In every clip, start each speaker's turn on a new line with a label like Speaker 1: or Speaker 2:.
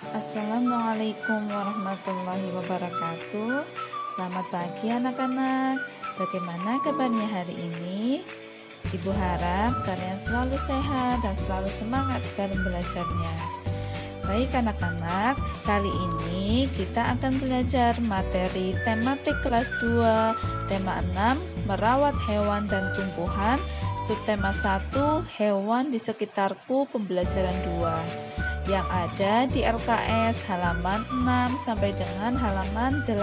Speaker 1: Assalamualaikum warahmatullahi wabarakatuh. Selamat pagi anak-anak. Bagaimana kabarnya hari ini? Ibu harap kalian selalu sehat dan selalu semangat dalam belajarnya. Baik anak-anak, kali ini kita akan belajar materi tematik kelas 2, tema 6, merawat hewan dan tumbuhan, subtema 1, hewan di sekitarku, pembelajaran 2. Yang ada di LKS halaman 6 sampai dengan halaman 8.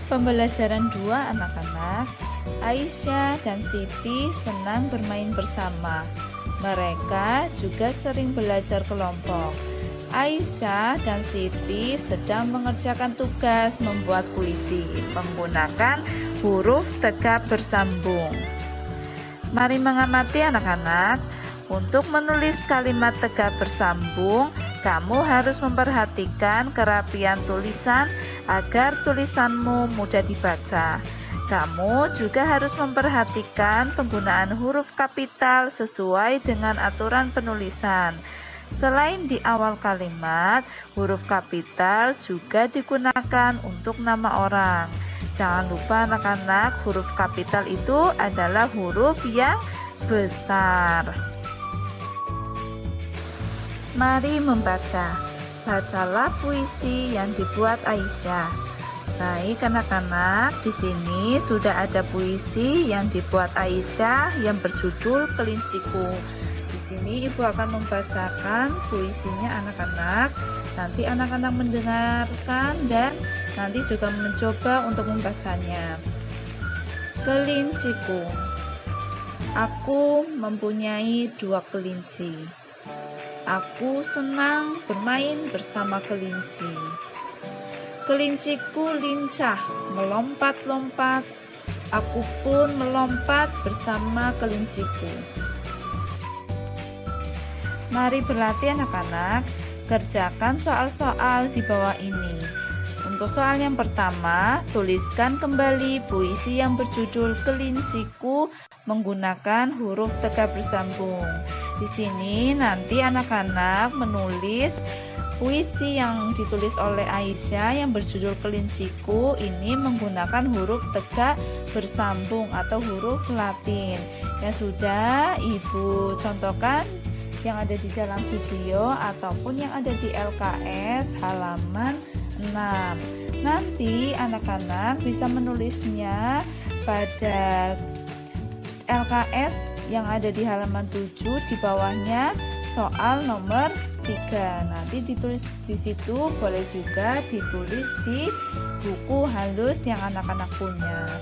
Speaker 1: Pembelajaran 2 anak-anak. Aisyah dan Siti senang bermain bersama. Mereka juga sering belajar kelompok. Aisyah dan Siti sedang mengerjakan tugas membuat puisi menggunakan huruf tegap bersambung. Mari mengamati anak-anak. Untuk menulis kalimat tegap bersambung, kamu harus memperhatikan kerapian tulisan agar tulisanmu mudah dibaca. Kamu juga harus memperhatikan penggunaan huruf kapital sesuai dengan aturan penulisan. Selain di awal kalimat, huruf kapital juga digunakan untuk nama orang. Jangan lupa anak-anak, huruf kapital itu adalah huruf yang besar. Mari membaca. Bacalah puisi yang dibuat Aisyah. Baik anak-anak, di sini sudah ada puisi yang dibuat Aisyah yang berjudul Kelinciku. Di sini ibu akan membacakan puisinya anak-anak. Nanti anak-anak mendengarkan dan nanti juga mencoba untuk membacanya. Kelinciku. Aku mempunyai 2 kelinci. Aku senang bermain bersama kelinci. Kelinciku lincah melompat-lompat. Aku pun melompat bersama kelinciku. Mari berlatih anak-anak. Kerjakan soal-soal di bawah ini. Untuk soal yang pertama, tuliskan kembali puisi yang berjudul Kelinciku menggunakan huruf tegap bersambung. Di sini nanti anak-anak menulis puisi yang ditulis oleh Aisyah yang berjudul Kelinciku ini menggunakan huruf tegak bersambung atau huruf Latin. Yang sudah ibu contohkan yang ada di dalam video ataupun yang ada di LKS halaman 6. Nanti anak-anak bisa menulisnya pada LKS yang ada di halaman 7 di bawahnya soal nomor 3. Nanti ditulis di situ, boleh juga ditulis di buku halus yang anak-anak punya.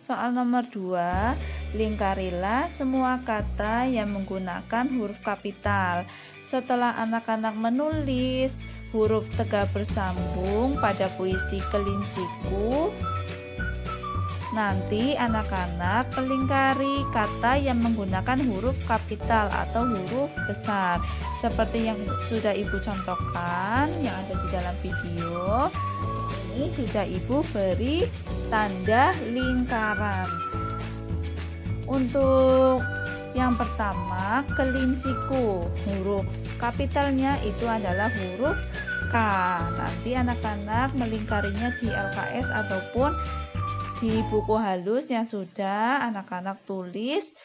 Speaker 1: Soal nomor 2, lingkarilah semua kata yang menggunakan huruf kapital. Setelah anak-anak menulis huruf tegak bersambung pada puisi Kelinciku, nanti anak-anak melingkari kata yang menggunakan huruf kapital atau huruf besar. Seperti yang sudah ibu contohkan yang ada di dalam video. Ini sudah ibu beri tanda lingkaran. Untuk yang pertama, kelinciku, huruf kapitalnya itu adalah huruf K. Nanti anak-anak melingkarinya di LKS ataupun di buku halus yang sudah anak-anak tulis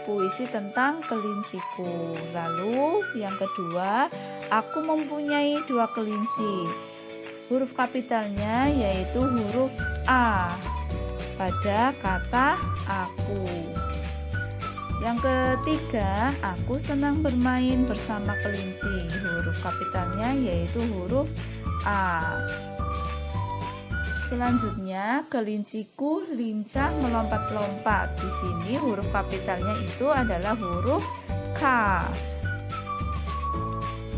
Speaker 1: puisi tentang kelinciku. Lalu yang kedua, aku mempunyai 2 kelinci. Huruf kapitalnya yaitu huruf A pada kata aku. Yang ketiga, aku senang bermain bersama kelinci. Huruf kapitalnya yaitu huruf A. Selanjutnya, kelinciku lincah melompat-lompat. Di sini huruf kapitalnya itu adalah huruf K.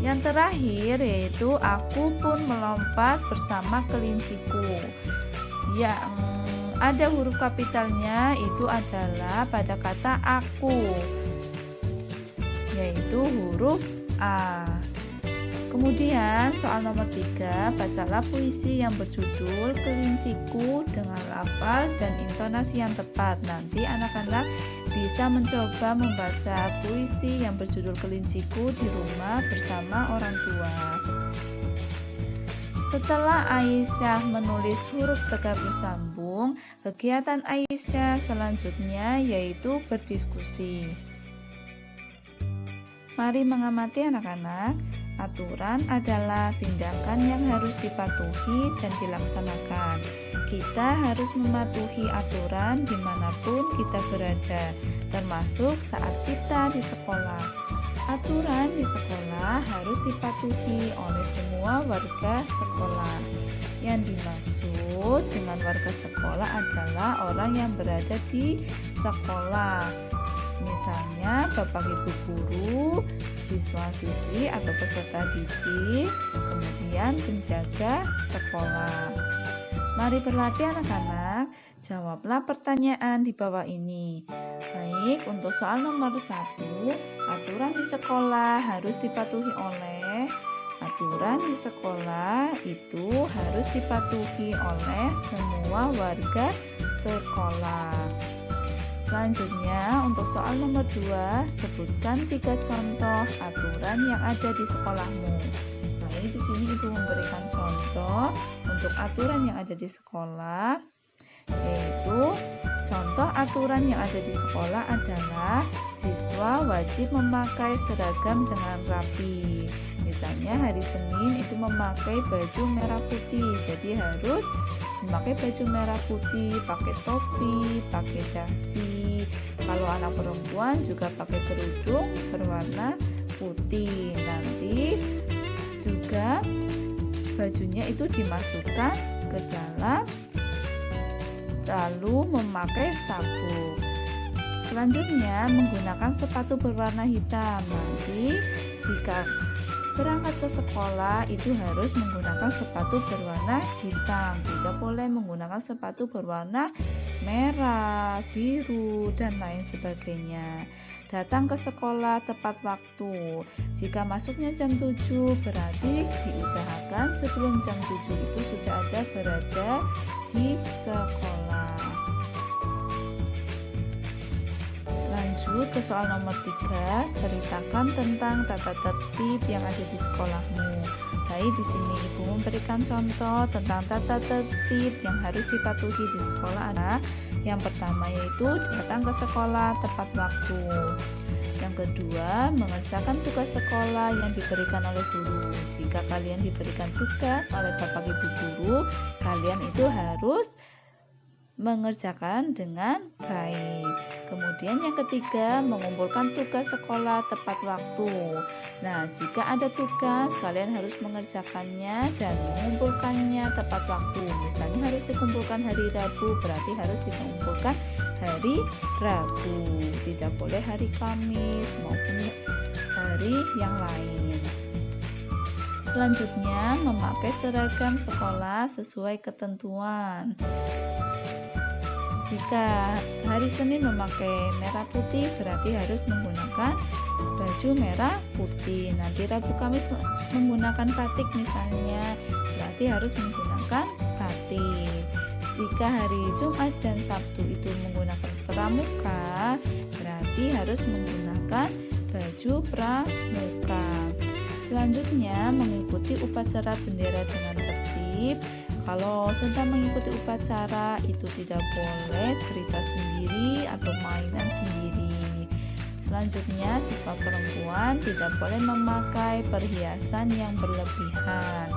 Speaker 1: Yang terakhir yaitu aku pun melompat bersama kelinciku. Yang ada huruf kapitalnya itu adalah pada kata aku, yaitu huruf A. Kemudian soal nomor 3, bacalah puisi yang berjudul Kelinciku dengan lafal dan intonasi yang tepat. Nanti anak-anak bisa mencoba membaca puisi yang berjudul Kelinciku di rumah bersama orang tua. Setelah Aisyah menulis huruf tegak bersambung, kegiatan Aisyah selanjutnya yaitu berdiskusi. Mari mengamati anak-anak. Aturan adalah tindakan yang harus dipatuhi dan dilaksanakan. Kita harus mematuhi aturan dimanapun kita berada, termasuk saat kita di sekolah. Aturan di sekolah harus dipatuhi oleh semua warga sekolah. Yang dimaksud dengan warga sekolah adalah orang yang berada di sekolah. Misalnya Bapak Ibu guru, siswa-siswi atau peserta didik, kemudian penjaga sekolah. Mari berlatih anak-anak, jawablah pertanyaan di bawah ini. Baik, untuk soal nomor 1, aturan di sekolah harus dipatuhi oleh. Aturan di sekolah itu harus dipatuhi oleh semua warga sekolah. Selanjutnya, untuk soal nomor 2, sebutkan 3 contoh aturan yang ada di sekolahmu. Baik, di sini Ibu memberikan contoh untuk aturan yang ada di sekolah, yaitu contoh aturan yang ada di sekolah adalah siswa wajib memakai seragam dengan rapi. Misalnya hari Senin itu memakai baju merah putih, jadi harus memakai baju merah putih, pakai topi, pakai dasi. Kalau anak perempuan juga pakai kerudung berwarna putih. Nanti juga bajunya itu dimasukkan ke dalam, lalu memakai sabuk. Selanjutnya menggunakan sepatu berwarna hitam. Nanti jika berangkat ke sekolah itu harus menggunakan sepatu berwarna hitam, tidak boleh menggunakan sepatu berwarna merah, biru, dan lain sebagainya. Datang ke sekolah tepat waktu. Jika masuknya jam 7, berarti diusahakan sebelum jam 7 itu sudah ada berada di sekolah. Lanjut ke soal nomor 3, ceritakan tentang tata tertib yang ada di sekolahmu. Baik, di sini Ibu memberikan contoh tentang tata tertib yang harus dipatuhi di sekolah. Yang pertama yaitu datang ke sekolah tepat waktu. Yang kedua, mengerjakan tugas sekolah yang diberikan oleh guru. Jika kalian diberikan tugas oleh Bapak Ibu guru, kalian itu harus mengerjakan dengan baik. Kemudian yang ketiga, mengumpulkan tugas sekolah tepat waktu. Nah, jika ada tugas, kalian harus mengerjakannya dan mengumpulkannya tepat waktu. Misalnya harus dikumpulkan hari Rabu, berarti harus dikumpulkan hari Rabu. Tidak boleh hari Kamis maupun hari yang lain. Selanjutnya, memakai seragam sekolah sesuai ketentuan. Jika hari Senin memakai merah putih, berarti harus menggunakan baju merah putih. Nanti Rabu Kamis menggunakan batik misalnya, berarti harus menggunakan batik. Jika hari Jumat dan Sabtu itu menggunakan pramuka, berarti harus menggunakan baju pramuka. Selanjutnya, mengikuti upacara bendera dengan tertib. Kalau sedang mengikuti upacara itu tidak boleh cerita sendiri atau mainan sendiri. Selanjutnya, siswa perempuan tidak boleh memakai perhiasan yang berlebihan.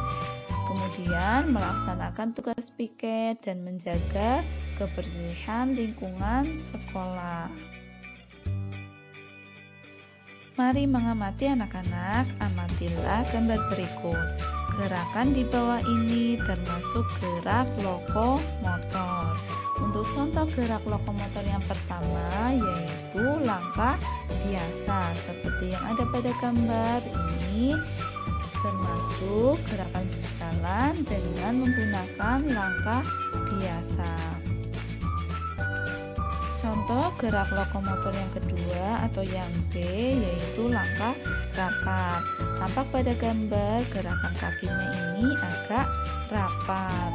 Speaker 1: Kemudian, melaksanakan tugas piket dan menjaga kebersihan lingkungan sekolah. Mari mengamati anak-anak, amatilah gambar berikut. Gerakan di bawah ini termasuk gerak lokomotor. Untuk contoh gerak lokomotor yang pertama yaitu langkah biasa seperti yang ada pada gambar ini, termasuk gerakan berjalan dengan menggunakan langkah biasa. Contoh gerak lokomotor yang kedua atau yang B yaitu langkah rapat. Tampak pada gambar gerakan kakinya ini agak rapat.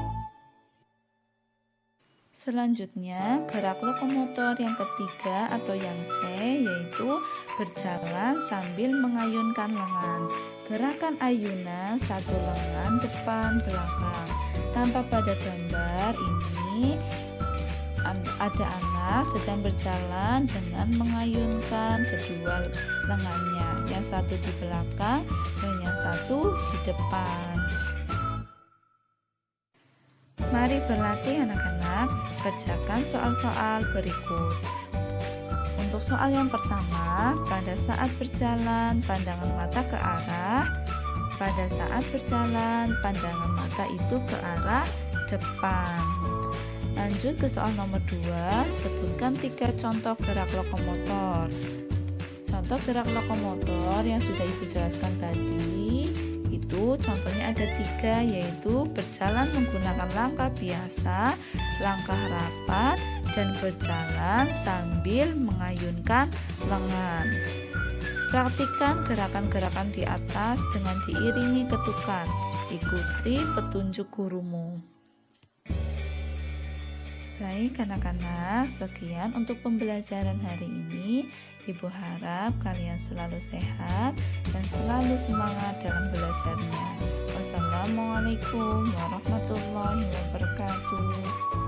Speaker 1: Selanjutnya, gerak lokomotor yang ketiga atau yang C, yaitu berjalan sambil mengayunkan lengan. Gerakan ayunan satu lengan depan belakang. Tanpa pada gambar ini, ada anak sedang berjalan dengan mengayunkan kedua lengannya, yang satu di belakang dan yang satu di depan. Mari berlatih anak-anak, kerjakan soal-soal berikut. Untuk soal yang pertama, pada saat berjalan pandangan mata ke arah. Pada saat berjalan pandangan mata itu ke arah depan. Lanjut ke soal nomor 2, sebutkan 3 contoh gerak lokomotor. Contoh gerak lokomotor yang sudah Ibu jelaskan tadi, itu contohnya ada 3, yaitu berjalan menggunakan langkah biasa, langkah rapat, dan berjalan sambil mengayunkan lengan. Praktikkan gerakan-gerakan di atas dengan diiringi ketukan. Ikuti petunjuk gurumu. Baik anak-anak, sekian untuk pembelajaran hari ini. Ibu harap kalian selalu sehat dan selalu semangat dalam belajarnya. Wassalamualaikum warahmatullahi wabarakatuh.